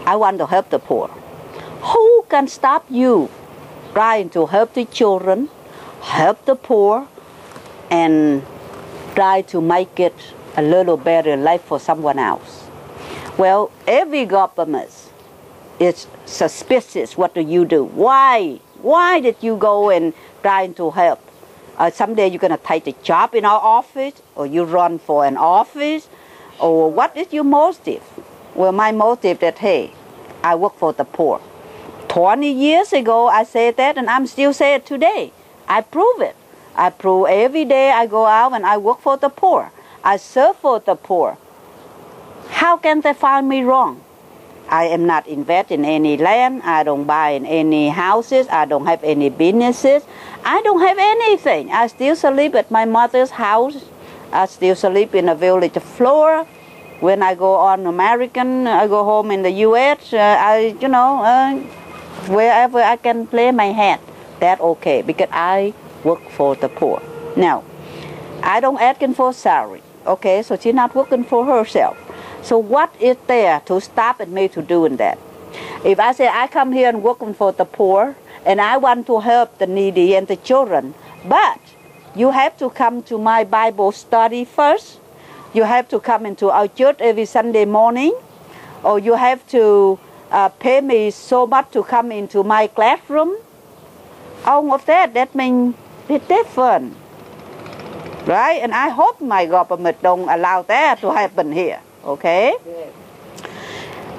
I want to help the poor. Who can stop you trying to help the children, help the poor, and try to make it a little better life for someone else? Well, every government is suspicious. What do you do? Why? Why did you go and trying to help? Someday you're going to take a job in our office, or you run for an office, or what is your motive? Well, my motive that, hey, I work for the poor. 20 years ago I said that, and I'm still saying it today. I prove it. I prove every day I go out and I work for the poor. I serve for the poor. How can they find me wrong? I am not invest in any land. I don't buy in any houses. I don't have any businesses. I don't have anything. I still sleep at my mother's house. I still sleep in a village floor. When I go on American, I go home in the U.S. Wherever I can play my hand, that's okay, because I work for the poor. Now, I don't asking for salary. Okay, so she's not working for herself. So what is there to stop me to doing that? If I say I come here and working for the poor, and I want to help the needy and the children, but you have to come to my Bible study first. You have to come into our church every Sunday morning, or you have to pay me so much to come into my classroom. All of that means it's different, right? And I hope my government don't allow that to happen here, okay? Yeah.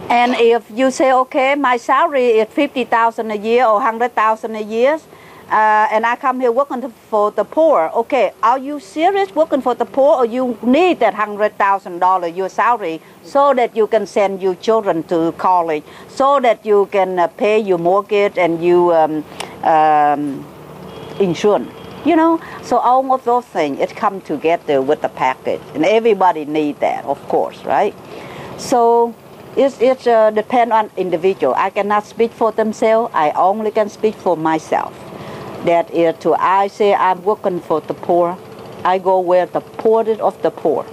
And if you say, okay, my salary is $50,000 a year or $100,000 a year, and I come here working for the poor, okay, are you serious working for the poor, or you need that $100,000 your salary so that you can send your children to college, so that you can pay your mortgage and your insurance? You know, so all of those things, it come together with the package, and everybody need that, of course, right? So it depends on individual. I cannot speak for themselves. I only can speak for myself. That is to I say I'm working for the poor. I go where the poorest of the poor.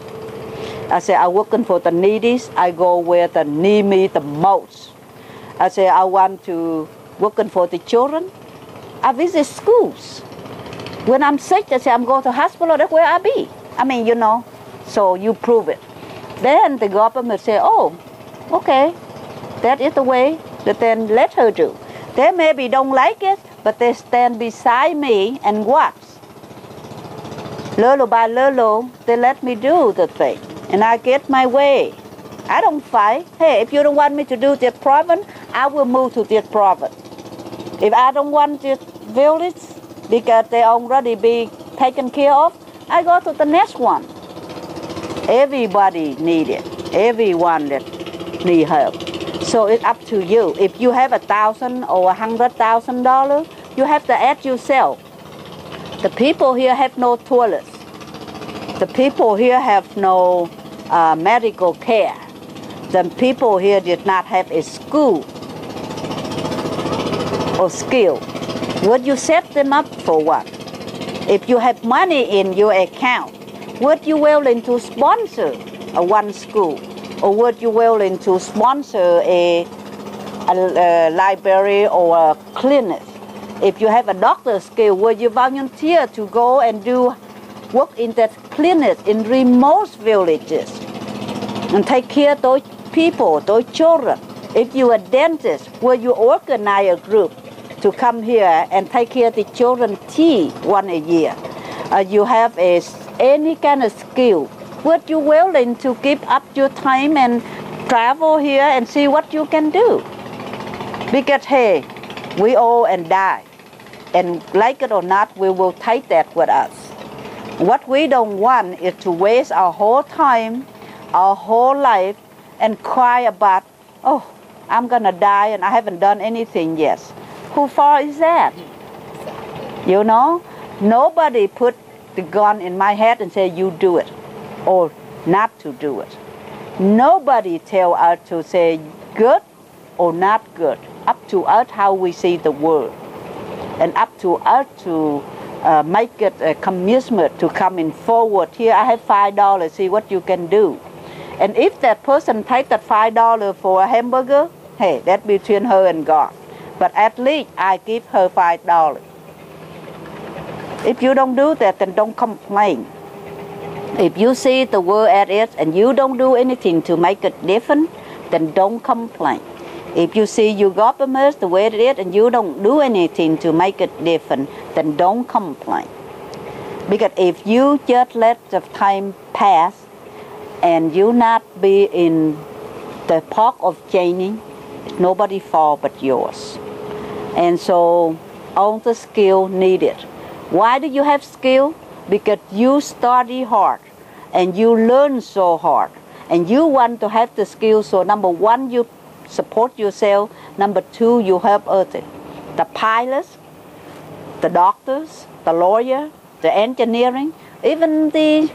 I say I'm working for the needy. I go where they need me the most. I say I want to working for the children. I visit schools. When I'm sick, I say I'm going to hospital. That's where I be. I mean, you know. So you prove it. Then the government say, oh, okay, that is the way. That then let her do. They maybe don't like it, but they stand beside me and watch. Little by little, they let me do the thing, and I get my way. I don't fight. Hey, if you don't want me to do this province, I will move to this province. If I don't want this village, because they already be taken care of, I go to the next one. Everybody need it. Everyone that need help. So it's up to you. If you have $1,000 or $100,000, you have to ask yourself, the people here have no toilets. The people here have no medical care. The people here did not have a school or skill. Would you set them up for what? If you have money in your account, would you willing to sponsor one school? Or would you willing to sponsor a library or a clinic? If you have a doctor's skill, would you volunteer to go and do work in that clinic in remote villages and take care of those people, those children? If you're a dentist, would you organize a group to come here and take care of the children's teeth once a year? You have any kind of skill. Would you willing to give up your time and travel here and see what you can do? Because, hey, we all and die. And like it or not, we will take that with us. What we don't want is to waste our whole time, our whole life, and cry about, oh, I'm going to die and I haven't done anything yet. Who for is that? You know? Nobody put the gun in my head and say, you do it, or not to do it. Nobody tell us to say good or not good. Up to us how we see the world. And up to us to make it a commitment to coming forward. Here, I have $5, see what you can do. And if that person take that $5 for a hamburger, hey, that's between her and God. But at least I give her $5. If you don't do that, then don't complain. If you see the world as it is and you don't do anything to make it different, then don't complain. If you see your government the way it is and you don't do anything to make it different, then don't complain. Because if you just let the time pass and you not be in the part of changing, nobody fall but yours. And so all the skill needed. Why do you have skill? Because you study hard and you learn so hard and you want to have the skill. So number one, you support yourself. Number two, you help others. The pilots, the doctors, the lawyer, the engineering, even the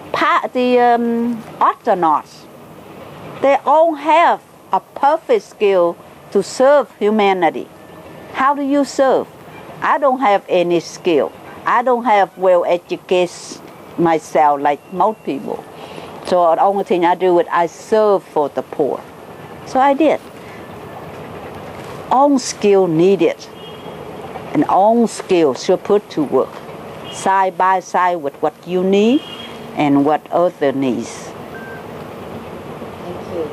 astronauts, they all have a perfect skill to serve humanity. How do you serve? I don't have any skill. I don't have well educated myself like most people. So the only thing I do is I serve for the poor. So I did. Own skill needed, and own skill should put to work, side by side with what you need and what other needs. Thank you.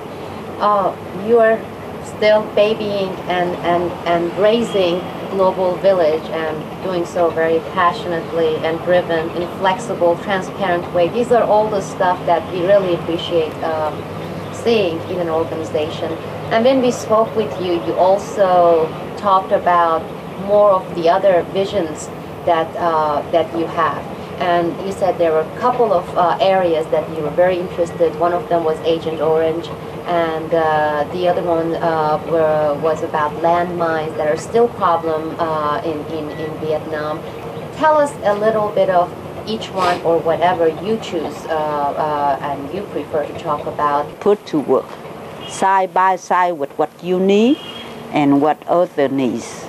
You are still babying and raising Global Village and doing so very passionately and driven in a flexible, transparent way. These are all the stuff that we really appreciate seeing in an organization. And when we spoke with you, you also talked about more of the other visions that you have. And you said there were a couple of areas that you were very interested. One of them was Agent Orange, and the other one was about landmines that are still a problem in Vietnam. Tell us a little bit of each one, or whatever you choose and you prefer to talk about. Put to work, side by side with what you need and what other needs.